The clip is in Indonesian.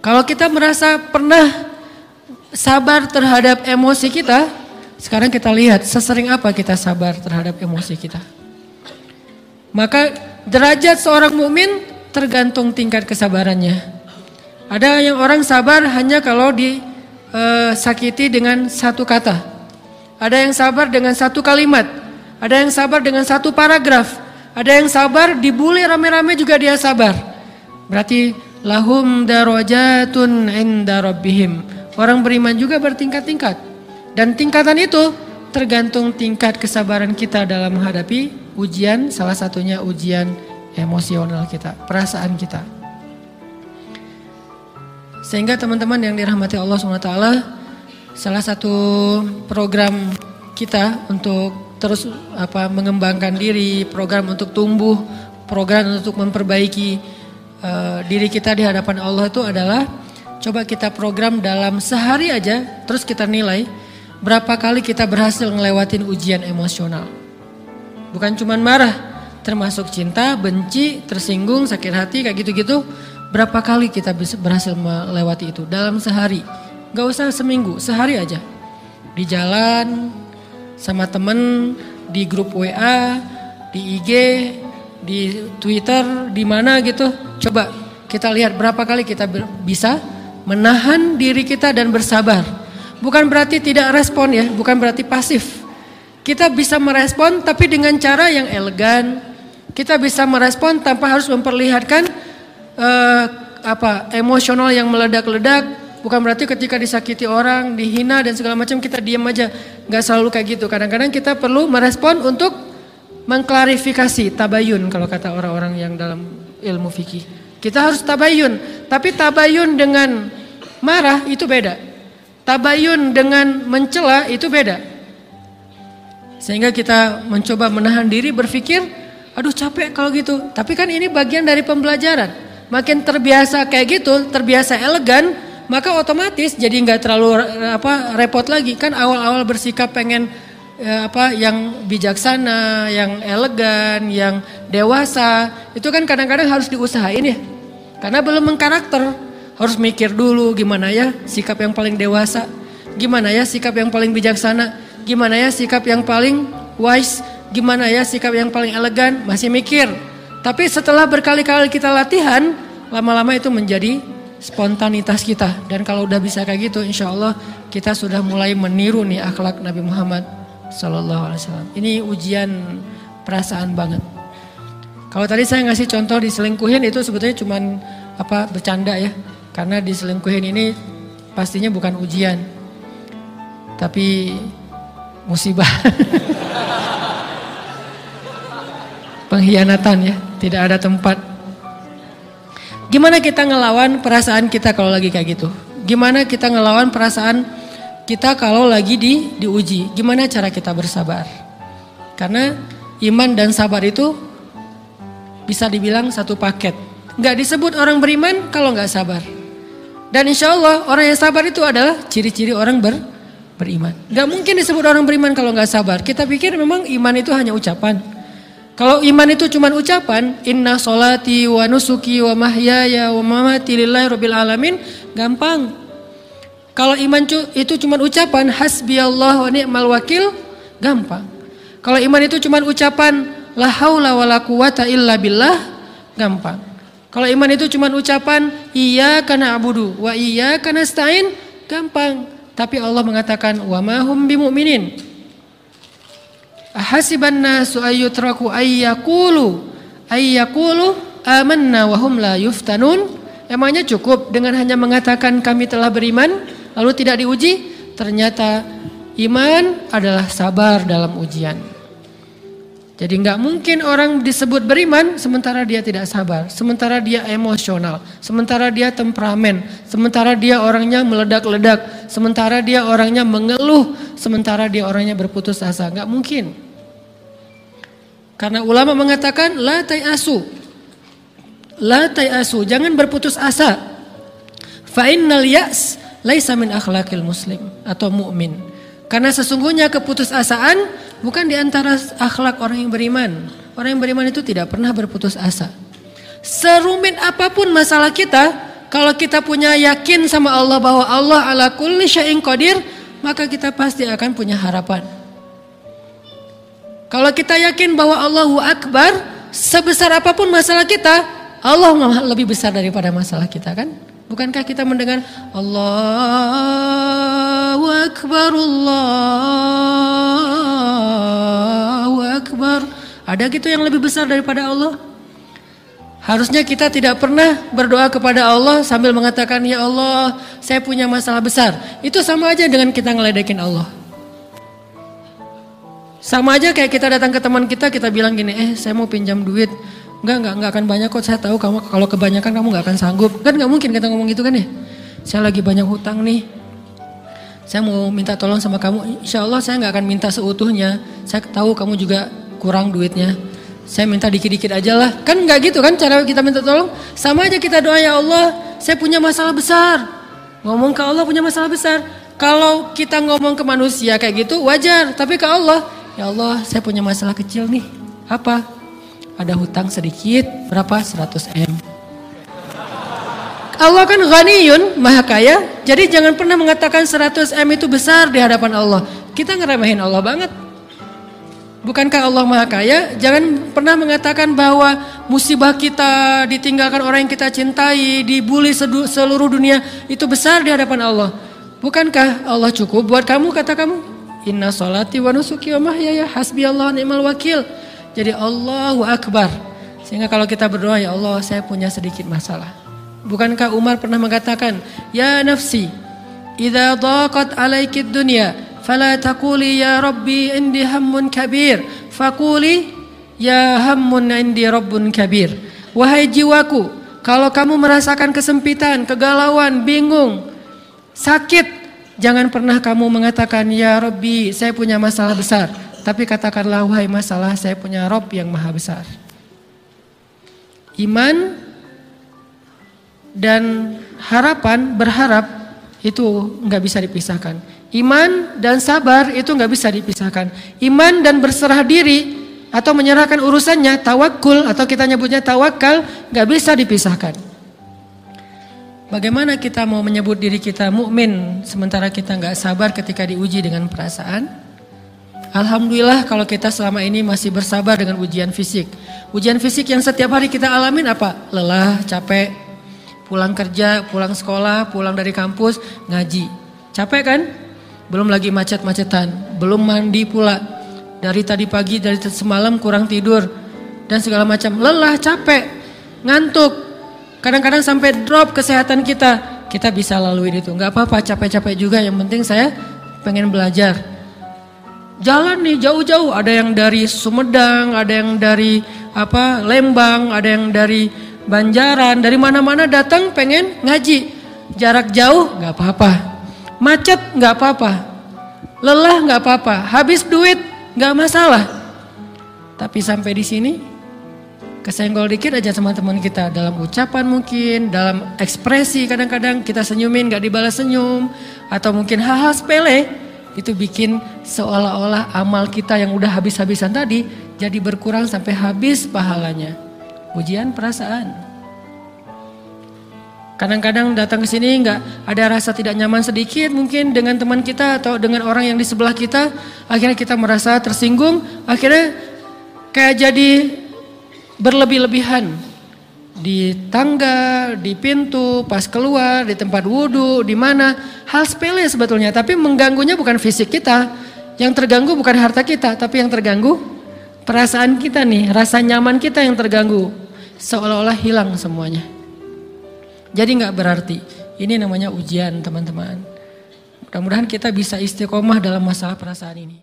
Kalau kita merasa pernah sabar terhadap emosi kita, sekarang kita lihat sesering apa kita sabar terhadap emosi kita. Maka derajat seorang mukmin tergantung tingkat kesabarannya. Ada yang orang sabar hanya kalau disakiti dengan satu kata. Ada yang sabar dengan satu kalimat. Ada yang sabar dengan satu paragraf. Ada yang sabar dibully rame-rame juga dia sabar. Berarti lahum darajatun inda rabbihim. Orang beriman juga bertingkat-tingkat. Dan tingkatan itu tergantung tingkat kesabaran kita dalam menghadapi ujian, salah satunya ujian emosional kita, perasaan kita. Sehingga teman-teman yang dirahmati Allah SWT, salah satu program kita untuk terus mengembangkan diri, program untuk tumbuh, program untuk memperbaiki diri kita di hadapan Allah itu adalah coba kita program dalam sehari aja, terus kita nilai berapa kali kita berhasil ngelewatin ujian emosional. Bukan cuma marah, termasuk cinta, benci, tersinggung, sakit hati, kayak gitu-gitu. Berapa kali kita berhasil melewati itu dalam sehari. Gak usah seminggu, sehari aja. Di jalan, sama temen, di grup WA, di IG, di Twitter, di mana gitu. Coba kita lihat berapa kali kita bisa menahan diri kita dan bersabar. Bukan berarti tidak respon ya, bukan berarti pasif. Kita bisa merespon tapi dengan cara yang elegan. Kita bisa merespon tanpa harus memperlihatkan emosional yang meledak-ledak. Bukan berarti ketika disakiti orang, dihina dan segala macam kita diam aja. Gak selalu kayak gitu. Kadang-kadang kita perlu merespon untuk mengklarifikasi, tabayun kalau kata orang-orang yang dalam ilmu fikih. Kita harus tabayun, tapi tabayun dengan marah itu beda. Tabayun dengan mencela itu beda. Sehingga kita mencoba menahan diri berpikir, aduh capek kalau gitu. Tapi kan ini bagian dari pembelajaran. Makin terbiasa kayak gitu, terbiasa elegan, maka otomatis jadi nggak terlalu repot lagi. Kan awal-awal bersikap pengen yang bijaksana, yang elegan, yang dewasa, itu kan kadang-kadang harus diusahain ya. Karena belum mengkarakter. Harus mikir dulu gimana ya sikap yang paling dewasa, gimana ya sikap yang paling bijaksana, gimana ya sikap yang paling wise, gimana ya sikap yang paling elegan, masih mikir. Tapi setelah berkali-kali kita latihan, lama-lama itu menjadi spontanitas kita. Dan kalau udah bisa kayak gitu, insya Allah kita sudah mulai meniru nih akhlak Nabi Muhammad SAW. Ini ujian perasaan banget. Kalau tadi saya ngasih contoh diselingkuhin itu sebetulnya cuman bercanda ya. Karena diselingkuhin ini pastinya bukan ujian, tapi musibah. Pengkhianatan ya, tidak ada tempat. Gimana kita ngelawan perasaan kita kalau lagi kayak gitu? Gimana kita ngelawan perasaan kita kalau lagi diuji? Gimana cara kita bersabar? Karena iman dan sabar itu bisa dibilang satu paket. Gak disebut orang beriman kalau gak sabar. Dan insya Allah orang yang sabar itu adalah ciri-ciri orang beriman. Gak mungkin disebut orang beriman kalau gak sabar. Kita pikir memang iman itu hanya ucapan. Kalau iman itu cuma ucapan, inna sholati wa nusuki wa mahyaya wa mamati lillahi rabbil alamin, gampang. Kalau iman itu cuma ucapan, hasbiyallah wa ni'mal wakil, gampang. Kalau iman itu cuma ucapan, la haula wa la quwata illa billah, gampang. Kalau iman itu cuma ucapan iyyaka na'budu wa iyyaka nasta'in, gampang. Tapi Allah mengatakan wa ma hum bimu'minin. Ahasiban nasu ayyutraku ayyaqulu amanna wa hum la yuftanun. Emangnya cukup dengan hanya mengatakan kami telah beriman lalu tidak diuji? Ternyata iman adalah sabar dalam ujian. Jadi nggak mungkin orang disebut beriman sementara dia tidak sabar, sementara dia emosional, sementara dia temperamen, sementara dia orangnya meledak-ledak, sementara dia orangnya mengeluh, sementara dia orangnya berputus asa. Nggak mungkin. Karena ulama mengatakan la tayasu, jangan berputus asa. Fa innal ya's laisa min akhlaqil muslim atau mu'min. Karena sesungguhnya keputusasaan bukan di antara akhlak orang yang beriman. Orang yang beriman itu tidak pernah berputus asa. Serumit apapun masalah kita, kalau kita punya yakin sama Allah bahwa Allah ala kulli syai'in qadir, maka kita pasti akan punya harapan. Kalau kita yakin bahwa Allahu Akbar, sebesar apapun masalah kita, Allah lebih besar daripada masalah kita kan? Bukankah kita mendengar Allahu Akbar, Allahu Akbar. Ada gitu yang lebih besar daripada Allah? Harusnya kita tidak pernah berdoa kepada Allah sambil mengatakan, ya Allah, saya punya masalah besar. Itu sama aja dengan kita ngeledekin Allah. Sama aja kayak kita datang ke teman kita bilang gini, saya mau pinjam duit. Enggak akan banyak kok, saya tahu kamu kalau kebanyakan kamu gak akan sanggup. Kan gak mungkin kita ngomong gitu kan ya. Saya lagi banyak hutang nih. Saya mau minta tolong sama kamu. Insya Allah saya gak akan minta seutuhnya. Saya tahu kamu juga kurang duitnya. Saya minta dikit-dikit aja lah. Kan gak gitu kan cara kita minta tolong. Sama aja kita doa, ya Allah, saya punya masalah besar. Ngomong ke Allah punya masalah besar. Kalau kita ngomong ke manusia kayak gitu wajar. Tapi ke Allah, ya Allah, saya punya masalah kecil nih. Apa? Ada hutang sedikit, berapa? 100 M. Allah kan ghaniyun, maha kaya. Jadi jangan pernah mengatakan 100 M itu besar di hadapan Allah. Kita ngeremehin Allah banget. Bukankah Allah maha kaya? Jangan pernah mengatakan bahwa musibah kita, ditinggalkan orang yang kita cintai, dibully seluruh dunia, itu besar di hadapan Allah. Bukankah Allah cukup buat kamu, kata kamu? Inna sholati wa nusuki wa mahyaya hasbiyallahu ni'mal wakil. Jadi Allahu Akbar. Sehingga kalau kita berdoa, ya Allah, saya punya sedikit masalah. Bukankah Umar pernah mengatakan, ya nafsi, idza dhaqat alaikid dunya, fala taquli ya Rabbi indi hammun kabir, faquli ya hammun indi rabbun kabir. Wahai jiwaku, kalau kamu merasakan kesempitan, kegalauan, bingung, sakit, jangan pernah kamu mengatakan ya Rabbi, saya punya masalah besar. Tapi katakanlah, wahai masalah, saya punya Rabb yang maha besar. Iman dan harapan, berharap, itu nggak bisa dipisahkan. Iman dan sabar itu nggak bisa dipisahkan. Iman dan berserah diri atau menyerahkan urusannya, tawakul atau kita nyebutnya tawakal, nggak bisa dipisahkan. Bagaimana kita mau menyebut diri kita mukmin sementara kita nggak sabar ketika diuji dengan perasaan? Alhamdulillah kalau kita selama ini masih bersabar dengan ujian fisik. Ujian fisik yang setiap hari kita alamin apa? Lelah, capek, pulang kerja, pulang sekolah, pulang dari kampus, ngaji. Capek kan? Belum lagi macet-macetan, belum mandi pula. Dari tadi pagi, dari semalam kurang tidur, dan segala macam. Lelah, capek, ngantuk. Kadang-kadang sampai drop kesehatan kita. Kita bisa laluin itu, gak apa-apa, capek-capek juga. Yang penting saya pengen belajar. Jalan nih jauh-jauh, ada yang dari Sumedang, ada yang dari Lembang, ada yang dari Banjaran, dari mana-mana datang pengen ngaji. Jarak jauh gak apa-apa, macet gak apa-apa, lelah gak apa-apa, habis duit gak masalah. Tapi sampai di sini kesenggol dikit aja sama teman kita, dalam ucapan mungkin, dalam ekspresi kadang-kadang kita senyumin gak dibalas senyum, atau mungkin hal-hal sepele. Itu bikin seolah-olah amal kita yang udah habis-habisan tadi jadi berkurang sampai habis pahalanya. Ujian perasaan. Kadang-kadang datang ke sini nggak ada rasa tidak nyaman sedikit mungkin dengan teman kita atau dengan orang yang di sebelah kita, akhirnya kita merasa tersinggung, akhirnya kayak jadi berlebih-lebihan. Di tangga, di pintu, pas keluar, di tempat wudhu, di mana, hal sepele sebetulnya, tapi mengganggunya bukan fisik kita, yang terganggu bukan harta kita, tapi yang terganggu perasaan kita nih, rasa nyaman kita yang terganggu, seolah-olah hilang semuanya. Jadi nggak berarti, ini namanya ujian teman-teman. Mudah-mudahan kita bisa istiqomah dalam masalah perasaan ini.